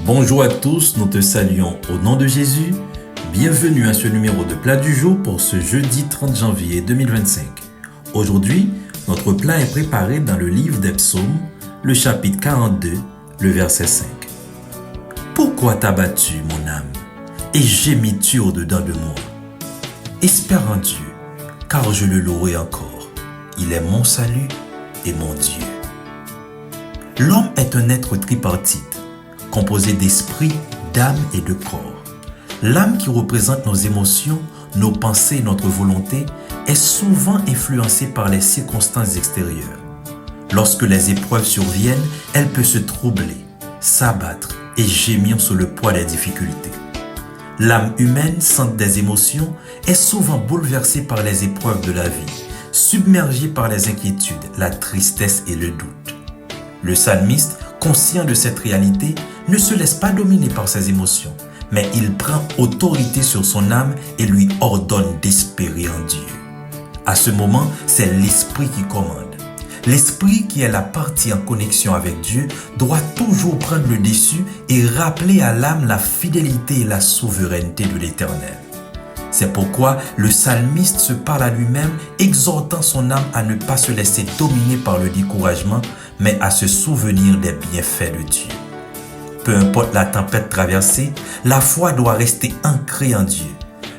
Bonjour à tous, nous te saluons au nom de Jésus. Bienvenue à ce numéro de Plat du jour pour ce jeudi 30 janvier 2025. Aujourd'hui, notre plat est préparé dans le livre des Psaumes, le chapitre 42, le verset 5. Pourquoi t'as battu mon âme et gémis-tu au-dedans de moi? Espère en Dieu, car je le louerai encore. Il est mon salut et mon Dieu. L'homme est un être tripartite, composé d'esprit, d'âme et de corps. L'âme qui représente nos émotions, nos pensées et notre volonté est souvent influencée par les circonstances extérieures. Lorsque les épreuves surviennent, elle peut se troubler, s'abattre et gémir sous le poids des difficultés. L'âme humaine, centre des émotions, est souvent bouleversée par les épreuves de la vie, submergée par les inquiétudes, la tristesse et le doute. Le psalmiste, conscient de cette réalité, ne se laisse pas dominer par ses émotions, mais il prend autorité sur son âme et lui ordonne d'espérer en Dieu. À ce moment, c'est l'esprit qui commande. L'esprit, qui est la partie en connexion avec Dieu, doit toujours prendre le dessus et rappeler à l'âme la fidélité et la souveraineté de l'Éternel. C'est pourquoi le psalmiste se parle à lui-même, exhortant son âme à ne pas se laisser dominer par le découragement, mais à se souvenir des bienfaits de Dieu. Peu importe la tempête traversée, la foi doit rester ancrée en Dieu.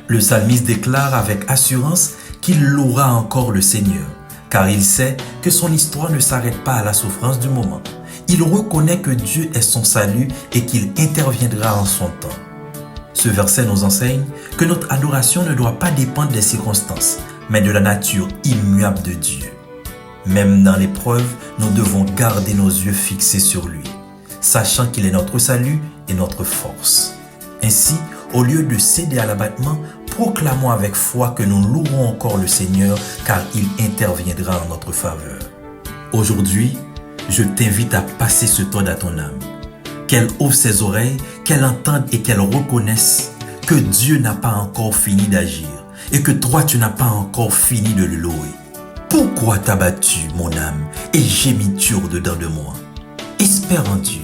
Le psalmiste déclare avec assurance qu'il louera encore le Seigneur, car il sait que son histoire ne s'arrête pas à la souffrance du moment. Il reconnaît que Dieu est son salut et qu'il interviendra en son temps. Ce verset nous enseigne que notre adoration ne doit pas dépendre des circonstances, mais de la nature immuable de Dieu. Même dans l'épreuve, nous devons garder nos yeux fixés sur lui, sachant qu'il est notre salut et notre force. Ainsi, au lieu de céder à l'abattement, proclamons avec foi que nous louerons encore le Seigneur, car il interviendra en notre faveur. Aujourd'hui, je t'invite à passer ce temps à ton âme. Qu'elle ouvre ses oreilles, qu'elle entende et qu'elle reconnaisse que Dieu n'a pas encore fini d'agir et que toi, tu n'as pas encore fini de le louer. Pourquoi t'as battu mon âme et gémis-tu au-dedans de moi? Espère en Dieu,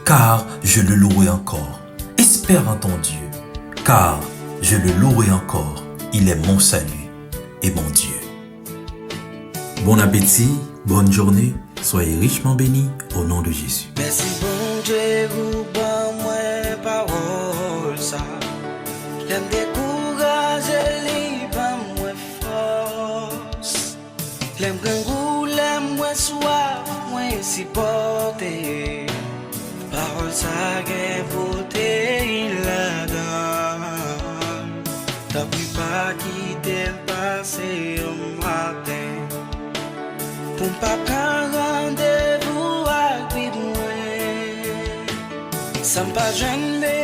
car je le louerai encore. Espère en ton Dieu, car je le louerai encore. Il est mon salut et mon Dieu. Bon appétit, bonne journée, soyez richement bénis au nom de Jésus. Merci bon Dieu, vous bon moi parole ça. L'aime décourager, libre moi force. L'aime grand l'aime moi soif, moi supporter. Parole ça gain beauté il la donne. T'as pu pas quitter le passé au matin. Pour pas prendre rendez-vous avec moi. Ça me pas gêné.